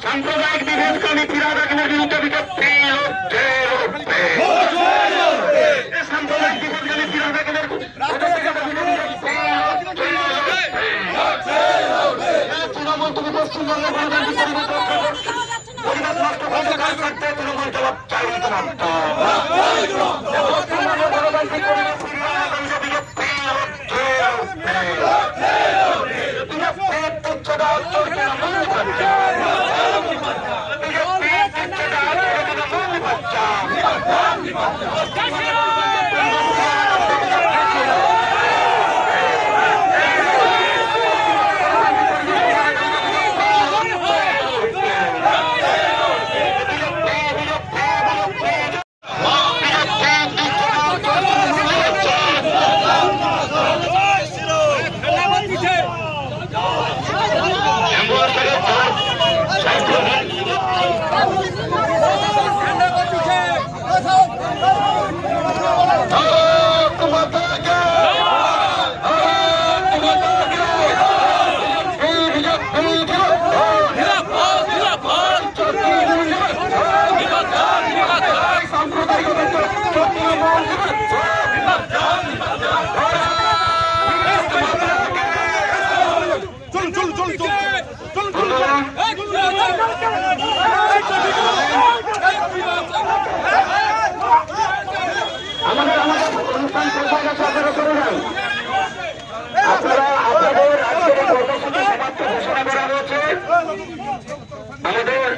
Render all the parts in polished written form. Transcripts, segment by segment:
সাম্প্রদায়িক বিভেদকারী ফিরাদ হাকিমের বিরুদ্ধে বিজ্ঞপ্তি সাম্প্রদায়িক বিভেদকারী ফিরাদ হাকিমের তৃণমূল তুমি পশ্চিমবঙ্গের গণতান্ত্রিক পরিবেশ নষ্ট করতে কাজ করতে তৃণমূল জবাব চাই তোমার পশ্চিমবঙ্গের গণতান্ত্রিক পরিবেশ আমাদের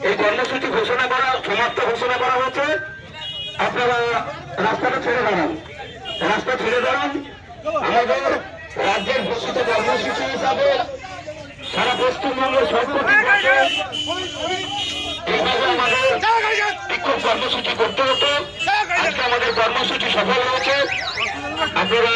এই কর্মসূচি ঘোষণা করা সমাপ্ত ঘোষণা করা হয়েছে। আপনারা রাস্তাটা ছেড়ে দাঁড়ান, রাস্তা ছেড়ে দাঁড়ান। আমাদের রাজ্যের ঘোষিত কর্মসূচি হিসাবে সারা পশ্চিমবঙ্গের সবকটি এইভাবে আমাদের বিক্ষোভ কর্মসূচি করতে হতো। আজকে আমাদের কর্মসূচি সফল হয়েছে। আপনারা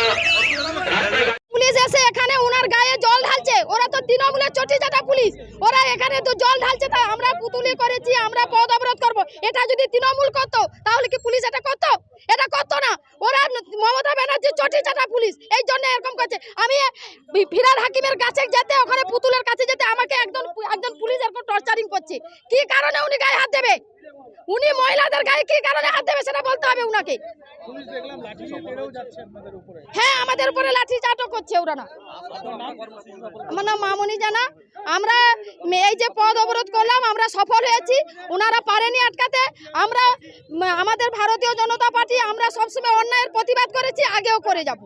পুলিশ এসে এখানে ওনার গায়ে জল ঢালছে। ওরা তো তৃণমূলের চটি চাটা পুলিশ, ওরা এখানে তো জল ঢালছে। তাই আমরা পুতুলি করেছি, আমরা পথ অবরোধ করবো। এটা যদি তৃণমূল করতো তাহলে কি পুলিশ এটা করতো? এটা করতো না। ওরা মমতা ব্যানার্জি চটি চাটা পুলিশ, এই জন্য এরকম করছে। আমি ফিরাদ হাকিমের কাছে যেতে, ওখানে পুতুলের কাছে যেতে আমাকে একজন পুলিশ এরকম টর্চারিং করছে। কি কারণে উনি গায়ে হাত দেবে? উনি মহিলাদের গায়ে কি কারণে হাত দেবে সেটা বলতে হবে উনাকে। হ্যাঁ, আমাদের উপরে লাঠি চাটও করছে ওরা। না, আমার নাম মামনি জানা। আমরা এই যে পথ অবরোধ করলাম, আমরা সফল হয়েছি। ওনারা পারেনি আটকাতে। আমরা আমাদের ভারতীয় জনতা পার্টি আমরা সবসময় অন্যায়ের প্রতিবাদ করেছি, আগেও করে যাব।